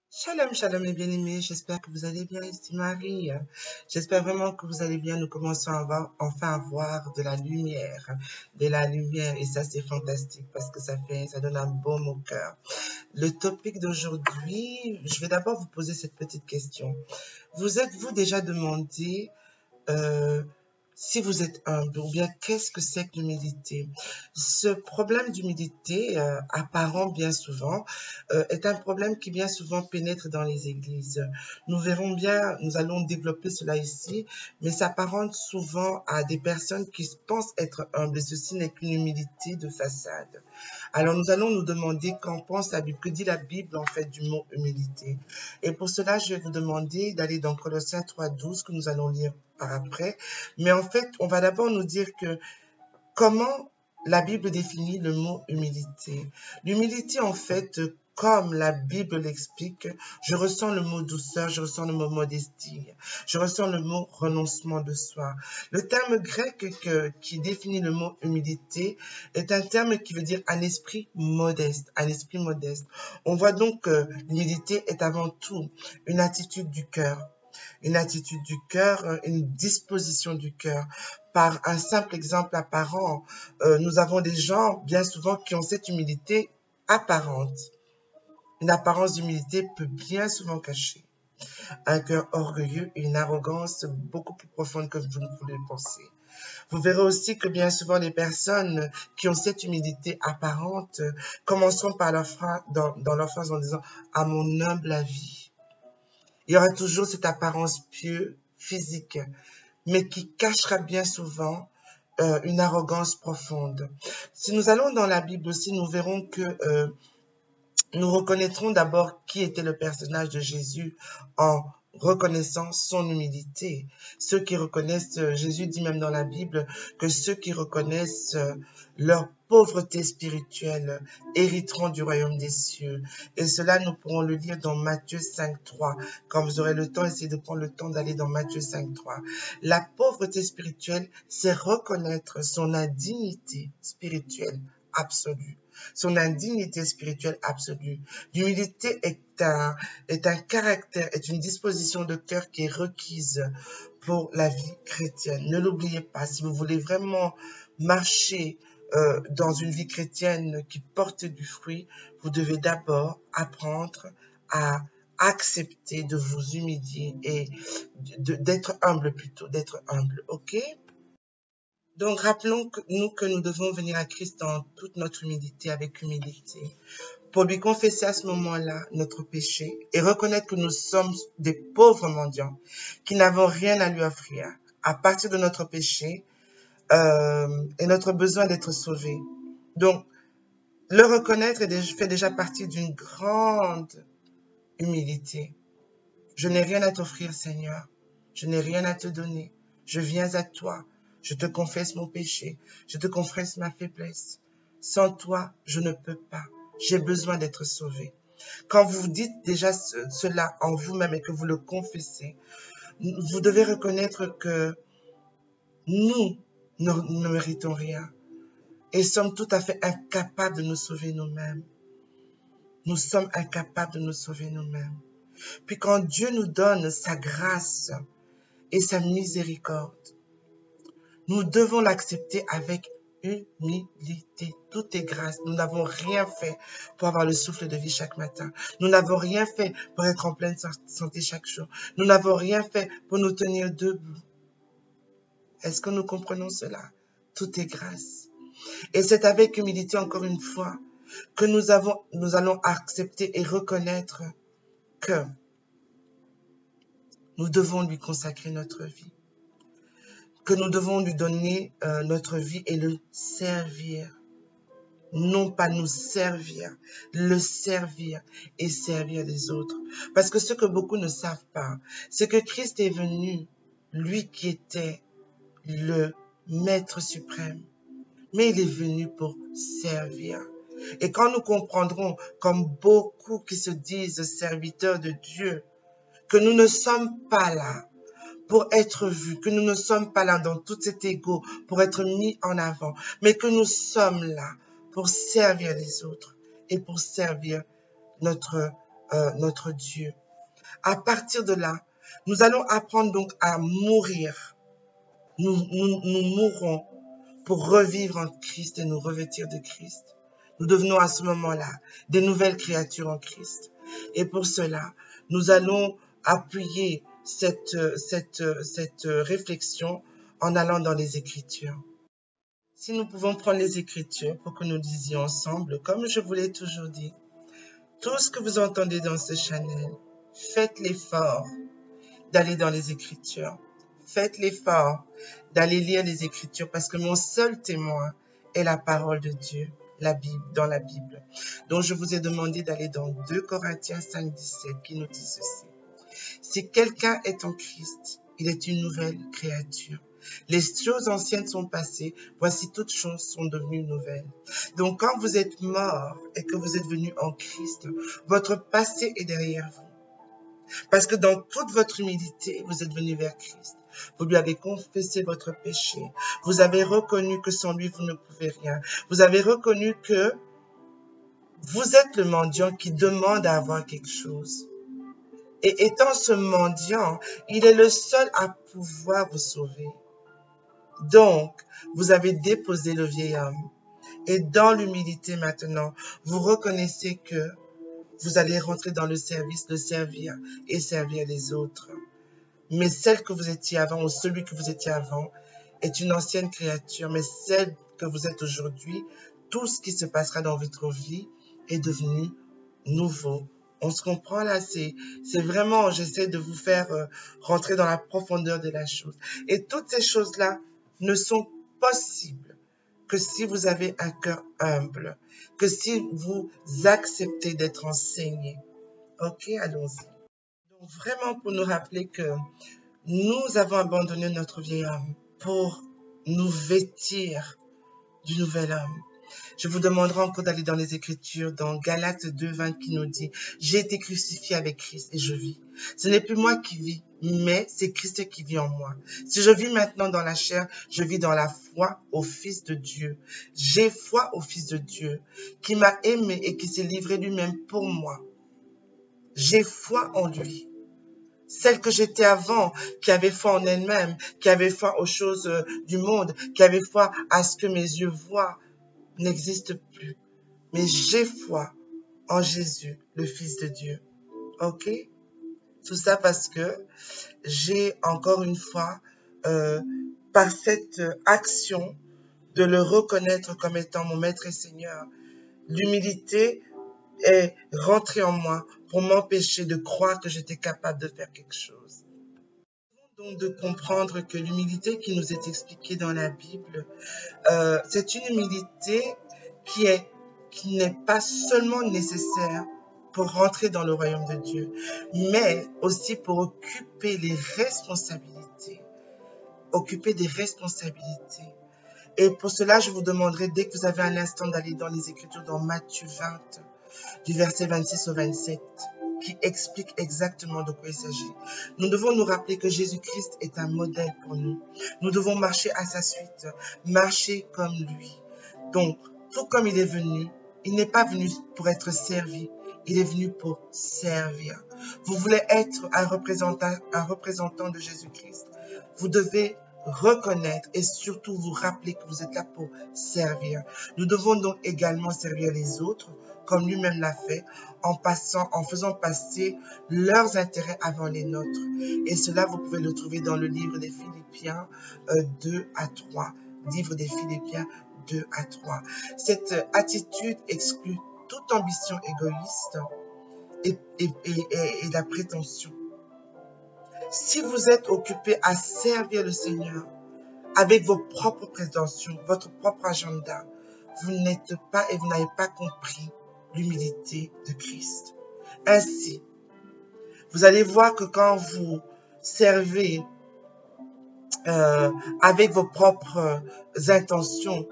Shalom, shalom mes bien-aimés, j'espère que vous allez bien, ici Marie. J'espère vraiment que vous allez bien. Nous commençons enfin à voir de la lumière, et ça c'est fantastique parce que ça donne un baume au cœur. Le topic d'aujourd'hui, je vais d'abord vous poser cette petite question. Vous êtes-vous déjà demandé euh, si vous êtes humble, ou bien qu'est-ce que c'est que l'humilité? Ce problème d'humilité apparent bien souvent est un problème qui bien souvent pénètre dans les églises. Nous verrons bien, nous allons développer cela ici, mais ça s'apparente souvent à des personnes qui pensent être humbles, et ceci n'est qu'une humilité de façade. Alors nous allons nous demander qu'en pense la Bible, que dit la Bible en fait du mot humilité. Et pour cela, je vais vous demander d'aller dans Colossiens 3:12 que nous allons lire par après. Mais en fait, on va d'abord nous dire que comment la Bible définit le mot humilité. L'humilité, en fait, comme la Bible l'explique, je ressens le mot douceur, je ressens le mot modestie, je ressens le mot renoncement de soi. Le terme grec qui définit le mot humilité est un terme qui veut dire un esprit modeste, un esprit modeste. On voit donc que l'humilité est avant tout une attitude du cœur. Une attitude du cœur, une disposition du cœur. Par un simple exemple apparent, nous avons des gens bien souvent qui ont cette humilité apparente. Une apparence d'humilité peut bien souvent cacher un cœur orgueilleux et une arrogance beaucoup plus profonde que vous ne pouvez le penser. Vous verrez aussi que bien souvent les personnes qui ont cette humilité apparente commenceront par dans leur phrase en disant « à mon humble avis ». Il y aura toujours cette apparence pieuse, physique, mais qui cachera bien souvent une arrogance profonde. Si nous allons dans la Bible aussi, nous verrons que nous reconnaîtrons d'abord qui était le personnage de Jésus en reconnaissant son humilité. Ceux qui reconnaissent, Jésus dit même dans la Bible que ceux qui reconnaissent leur pauvreté spirituelle hériteront du royaume des cieux. Et cela, nous pourrons le lire dans Matthieu 5:3. Quand vous aurez le temps, essayez de prendre le temps d'aller dans Matthieu 5:3. La pauvreté spirituelle, c'est reconnaître son indignité spirituelle absolue. Son indignité spirituelle absolue. L'humilité est un caractère, est une disposition de cœur qui est requise pour la vie chrétienne. Ne l'oubliez pas, si vous voulez vraiment marcher dans une vie chrétienne qui porte du fruit, vous devez d'abord apprendre à accepter de vous humilier et d'être humble plutôt, d'être humble, ok? Donc, rappelons-nous que nous devons venir à Christ en toute notre humilité, avec humilité, pour lui confesser à ce moment-là notre péché et reconnaître que nous sommes des pauvres mendiants qui n'avons rien à lui offrir à partir de notre péché et notre besoin d'être sauvés. Donc, le reconnaître fait déjà partie d'une grande humilité. Je n'ai rien à t'offrir, Seigneur. Je n'ai rien à te donner. Je viens à toi. Je te confesse mon péché. Je te confesse ma faiblesse. Sans toi, je ne peux pas. J'ai besoin d'être sauvé. Quand vous dites déjà cela en vous-même et que vous le confessez, vous devez reconnaître que nous ne méritons rien et sommes tout à fait incapables de nous sauver nous-mêmes. Nous sommes incapables de nous sauver nous-mêmes. Puis quand Dieu nous donne sa grâce et sa miséricorde, nous devons l'accepter avec humilité. Tout est grâce. Nous n'avons rien fait pour avoir le souffle de vie chaque matin. Nous n'avons rien fait pour être en pleine santé chaque jour. Nous n'avons rien fait pour nous tenir debout. Est-ce que nous comprenons cela? Tout est grâce. Et c'est avec humilité, encore une fois, que nous allons accepter et reconnaître que nous devons lui consacrer notre vie, que nous devons lui donner notre vie et le servir. Non pas nous servir, le servir et servir les autres. Parce que ce que beaucoup ne savent pas, c'est que Christ est venu, lui qui était le Maître suprême, mais il est venu pour servir. Et quand nous comprendrons, comme beaucoup qui se disent serviteurs de Dieu, que nous ne sommes pas là pour être vus, que nous ne sommes pas là dans tout cet ego pour être mis en avant, mais que nous sommes là pour servir les autres et pour servir notre notre Dieu. À partir de là, nous allons apprendre donc à mourir. Nous mourrons pour revivre en Christ et nous revêtir de Christ. Nous devenons à ce moment-là des nouvelles créatures en Christ. Et pour cela, nous allons appuyer cette réflexion en allant dans les Écritures. Si nous pouvons prendre les Écritures pour que nous disions ensemble, comme je vous l'ai toujours dit, tout ce que vous entendez dans ce channel, faites l'effort d'aller dans les Écritures. Faites l'effort d'aller lire les Écritures parce que mon seul témoin est la parole de Dieu, la Bible, dans la Bible. Donc je vous ai demandé d'aller dans 2 Corinthiens 5, 17 qui nous dit ceci. Si quelqu'un est en Christ, il est une nouvelle créature. Les choses anciennes sont passées, voici toutes choses sont devenues nouvelles. Donc quand vous êtes mort et que vous êtes venu en Christ, votre passé est derrière vous. Parce que dans toute votre humilité, vous êtes venu vers Christ. Vous lui avez confessé votre péché. Vous avez reconnu que sans lui, vous ne pouvez rien. Vous avez reconnu que vous êtes le mendiant qui demande à avoir quelque chose. Et étant ce mendiant, il est le seul à pouvoir vous sauver. Donc, vous avez déposé le vieil homme. Et dans l'humilité maintenant, vous reconnaissez que vous allez rentrer dans le service, le servir et servir les autres. Mais celle que vous étiez avant ou celui que vous étiez avant est une ancienne créature. Mais celle que vous êtes aujourd'hui, tout ce qui se passera dans votre vie est devenu nouveau. On se comprend là, c'est vraiment, j'essaie de vous faire rentrer dans la profondeur de la chose. Et toutes ces choses-là ne sont possibles que si vous avez un cœur humble, que si vous acceptez d'être enseigné. Ok, allons-y. Donc vraiment pour nous rappeler que nous avons abandonné notre vieil homme pour nous vêtir du nouvel homme. Je vous demanderai encore d'aller dans les Écritures, dans Galates 2:20 qui nous dit « J'ai été crucifié avec Christ et je vis. Ce n'est plus moi qui vis, mais c'est Christ qui vit en moi. Si je vis maintenant dans la chair, je vis dans la foi au Fils de Dieu. J'ai foi au Fils de Dieu qui m'a aimé et qui s'est livré lui-même pour moi. J'ai foi en lui. » Celle que j'étais avant, qui avait foi en elle-même, qui avait foi aux choses du monde, qui avait foi à ce que mes yeux voient, n'existe plus. Mais j'ai foi en Jésus, le Fils de Dieu. Ok? Tout ça parce que j'ai encore une fois, par cette action, de le reconnaître comme étant mon Maître et Seigneur. L'humilité est rentrée en moi pour m'empêcher de croire que j'étais capable de faire quelque chose. Donc de comprendre que l'humilité qui nous est expliquée dans la Bible, c'est une humilité qui n'est pas seulement nécessaire pour rentrer dans le royaume de Dieu, mais aussi pour occuper les responsabilités. Occuper des responsabilités. Et pour cela, je vous demanderai, dès que vous avez un instant, d'aller dans les Écritures, dans Matthieu 20, du verset 26 au 27, qui explique exactement de quoi il s'agit. Nous devons nous rappeler que Jésus-Christ est un modèle pour nous. Nous devons marcher à sa suite, marcher comme lui. Donc, tout comme il est venu, il n'est pas venu pour être servi, il est venu pour servir. Vous voulez être un représentant de Jésus-Christ. Vous devez reconnaître et surtout vous rappeler que vous êtes là pour servir. Nous devons donc également servir les autres, comme lui-même l'a fait, en faisant passer leurs intérêts avant les nôtres. Et cela, vous pouvez le trouver dans le livre des Philippiens 2 à 3. Livre des Philippiens 2 à 3. Cette attitude exclut toute ambition égoïste et la prétention. Si vous êtes occupé à servir le Seigneur avec vos propres prétentions, votre propre agenda, vous n'êtes pas et vous n'avez pas compris l'humilité de Christ. Ainsi, vous allez voir que quand vous servez avec vos propres intentions,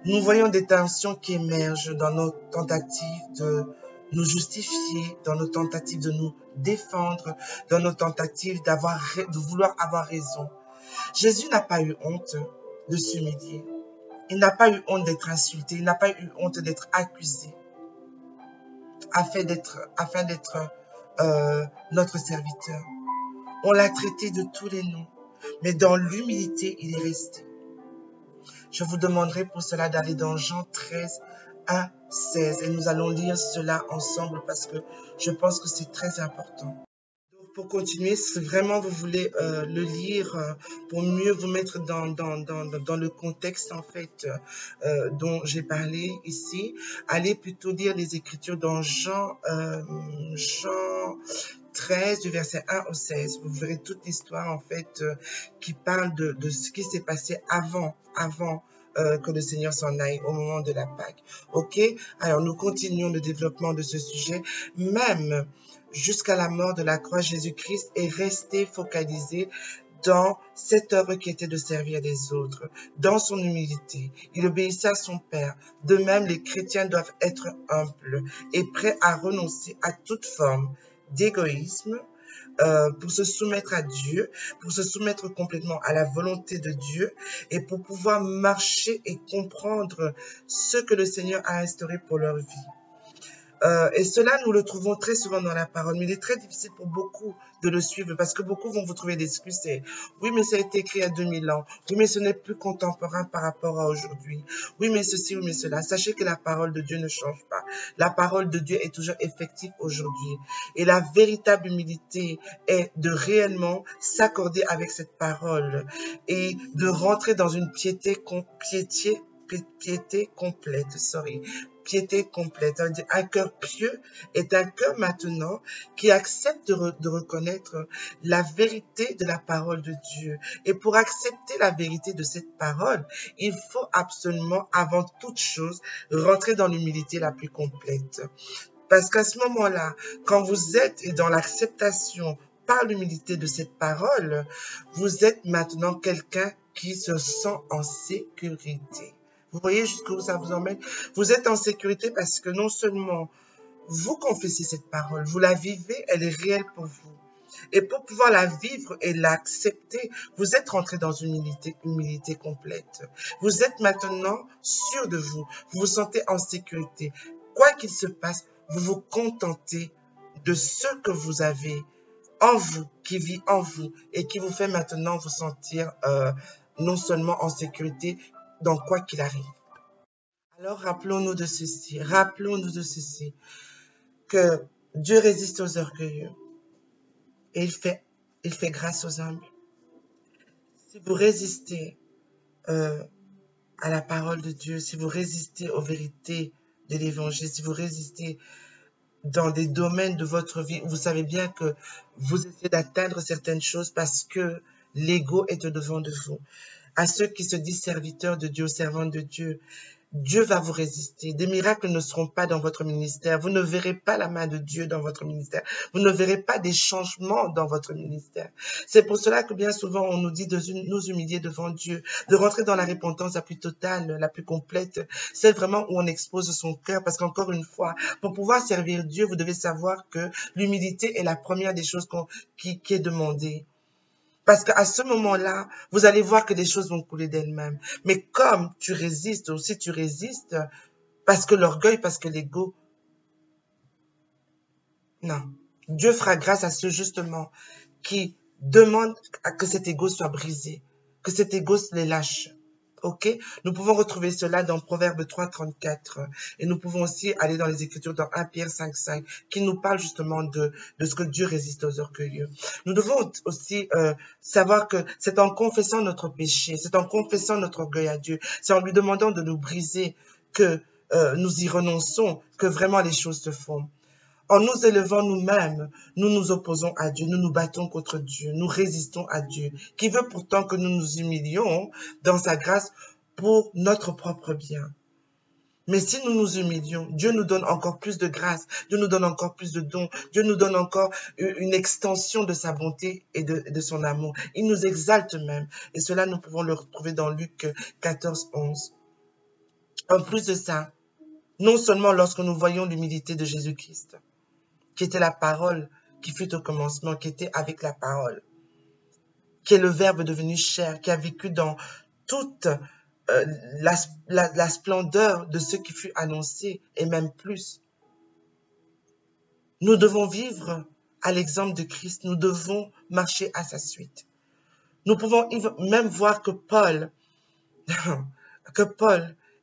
nous voyons des tensions qui émergent dans nos tentatives de nous justifier, dans nos tentatives de nous défendre, dans nos tentatives de vouloir avoir raison. Jésus n'a pas eu honte de s'humilier. Il n'a pas eu honte d'être insulté. Il n'a pas eu honte d'être accusé. afin d'être notre serviteur. On l'a traité de tous les noms, mais dans l'humilité, il est resté. Je vous demanderai pour cela d'aller dans Jean 13, 1, 16 et nous allons lire cela ensemble parce que je pense que c'est très important. Donc pour continuer, si vraiment vous voulez le lire pour mieux vous mettre dans le contexte en fait dont j'ai parlé ici, allez plutôt lire les Écritures dans Jean 13 du verset 1 au 16. Vous verrez toute l'histoire en fait qui parle de ce qui s'est passé avant que le Seigneur s'en aille au moment de la Pâque. Ok? Alors nous continuons le développement de ce sujet. Même jusqu'à la mort de la croix, Jésus-Christ est resté focalisé dans cette œuvre qui était de servir les autres, dans son humilité. Il obéissait à son Père. De même, les chrétiens doivent être humbles et prêts à renoncer à toute forme d'égoïsme pour se soumettre à Dieu, pour se soumettre complètement à la volonté de Dieu et pour pouvoir marcher et comprendre ce que le Seigneur a instauré pour leur vie. Et cela, nous le trouvons très souvent dans la parole, mais il est très difficile pour beaucoup de le suivre parce que beaucoup vont vous trouver des excuses. Oui, mais ça a été écrit il y a 2000 ans. Oui, mais ce n'est plus contemporain par rapport à aujourd'hui. Oui, mais ceci, oui, mais cela. Sachez que la parole de Dieu ne change pas. La parole de Dieu est toujours effective aujourd'hui. Et la véritable humilité est de réellement s'accorder avec cette parole et de rentrer dans une piété complète, piété complète. Un cœur pieux est un cœur maintenant qui accepte de reconnaître la vérité de la parole de Dieu. Et pour accepter la vérité de cette parole, il faut absolument, avant toute chose, rentrer dans l'humilité la plus complète. Parce qu'à ce moment-là, quand vous êtes dans l'acceptation par l'humilité de cette parole, vous êtes maintenant quelqu'un qui se sent en sécurité. Vous voyez jusqu'où ça vous emmène? Vous êtes en sécurité parce que non seulement vous confessez cette parole, vous la vivez, elle est réelle pour vous. Et pour pouvoir la vivre et l'accepter, vous êtes rentré dans une humilité complète. Vous êtes maintenant sûr de vous. Vous vous sentez en sécurité. Quoi qu'il se passe, vous vous contentez de ce que vous avez en vous, qui vit en vous et qui vous fait maintenant vous sentir non seulement en sécurité, dans quoi qu'il arrive. Alors rappelons-nous de ceci, que Dieu résiste aux orgueilleux et il fait grâce aux humbles. Si vous résistez à la parole de Dieu, si vous résistez aux vérités de l'évangile, si vous résistez dans des domaines de votre vie, vous savez bien que vous essayez d'atteindre certaines choses parce que l'ego est au-devant de vous. À ceux qui se disent serviteurs de Dieu, servants de Dieu, Dieu va vous résister. Des miracles ne seront pas dans votre ministère. Vous ne verrez pas la main de Dieu dans votre ministère. Vous ne verrez pas des changements dans votre ministère. C'est pour cela que bien souvent on nous dit de nous humilier devant Dieu, de rentrer dans la repentance la plus totale, la plus complète. C'est vraiment où on expose son cœur parce qu'encore une fois, pour pouvoir servir Dieu, vous devez savoir que l'humilité est la première des choses qui est demandée. Parce qu'à ce moment-là, vous allez voir que les choses vont couler d'elles-mêmes. Mais comme tu résistes, ou si tu résistes, parce que l'orgueil, parce que l'ego, non. Dieu fera grâce à ceux justement qui demandent à que cet ego soit brisé, que cet ego se les lâche. Ok? Nous pouvons retrouver cela dans Proverbe 3, 34. Et nous pouvons aussi aller dans les Écritures dans 1 Pierre 5, 5, qui nous parle justement de ce que Dieu résiste aux orgueilleux. Nous devons aussi savoir que c'est en confessant notre péché, c'est en confessant notre orgueil à Dieu, c'est en lui demandant de nous briser que nous y renonçons, que vraiment les choses se font. En nous élevant nous-mêmes, nous nous opposons à Dieu, nous nous battons contre Dieu, nous résistons à Dieu, qui veut pourtant que nous nous humilions dans sa grâce pour notre propre bien. Mais si nous nous humilions, Dieu nous donne encore plus de grâce, Dieu nous donne encore plus de dons, Dieu nous donne encore une extension de sa bonté et de son amour. Il nous exalte même. Et cela, nous pouvons le retrouver dans Luc 14, 11. En plus de ça, non seulement lorsque nous voyons l'humilité de Jésus-Christ, qui était la parole qui fut au commencement, qui était avec la parole, qui est le Verbe devenu chair, qui a vécu dans toute la splendeur de ce qui fut annoncé, et même plus. Nous devons vivre à l'exemple de Christ. Nous devons marcher à sa suite. Nous pouvons même voir que Paul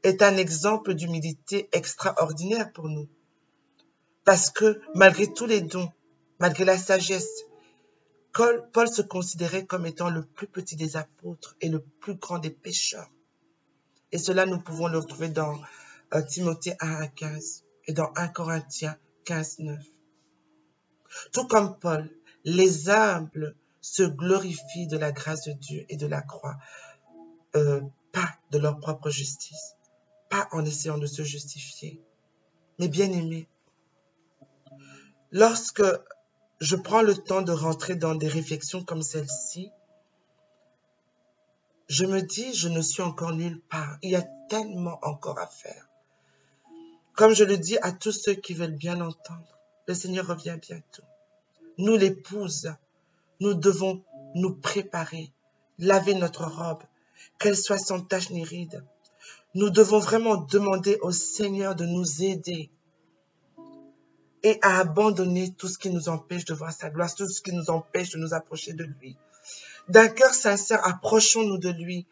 est un exemple d'humilité extraordinaire pour nous. Parce que malgré tous les dons, malgré la sagesse, Paul se considérait comme étant le plus petit des apôtres et le plus grand des pécheurs. Et cela, nous pouvons le retrouver dans Timothée 1:15 et dans 1 Corinthiens 15:9. Tout comme Paul, les humbles se glorifient de la grâce de Dieu et de la croix, pas de leur propre justice, pas en essayant de se justifier. Mais bien aimés, lorsque je prends le temps de rentrer dans des réflexions comme celle-ci, je me dis, je ne suis encore nulle part. Il y a tellement encore à faire. Comme je le dis à tous ceux qui veulent bien l'entendre, le Seigneur revient bientôt. Nous, l'épouse, nous devons nous préparer, laver notre robe, qu'elle soit sans tache ni ride. Nous devons vraiment demander au Seigneur de nous aider et à abandonner tout ce qui nous empêche de voir sa gloire, tout ce qui nous empêche de nous approcher de lui. D'un cœur sincère, approchons-nous de lui.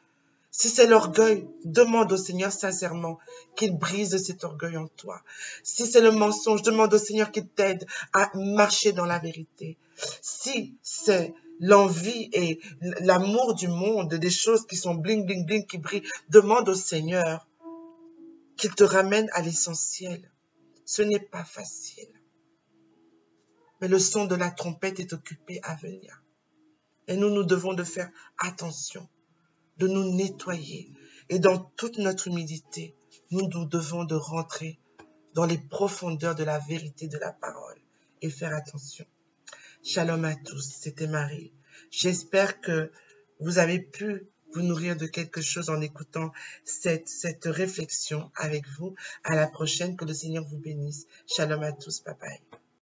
Si c'est l'orgueil, demande au Seigneur sincèrement qu'il brise cet orgueil en toi. Si c'est le mensonge, demande au Seigneur qu'il t'aide à marcher dans la vérité. Si c'est l'envie et l'amour du monde, des choses qui sont bling, bling, bling, qui brillent, demande au Seigneur qu'il te ramène à l'essentiel. Ce n'est pas facile. Mais le son de la trompette est occupé à venir. Et nous devons de faire attention, de nous nettoyer. Et dans toute notre humilité, nous devons de rentrer dans les profondeurs de la vérité de la parole et faire attention. Shalom à tous, c'était Marie. J'espère que vous avez pu vous nourrir de quelque chose en écoutant cette réflexion avec vous. À la prochaine, que le Seigneur vous bénisse. Shalom à tous, bye bye.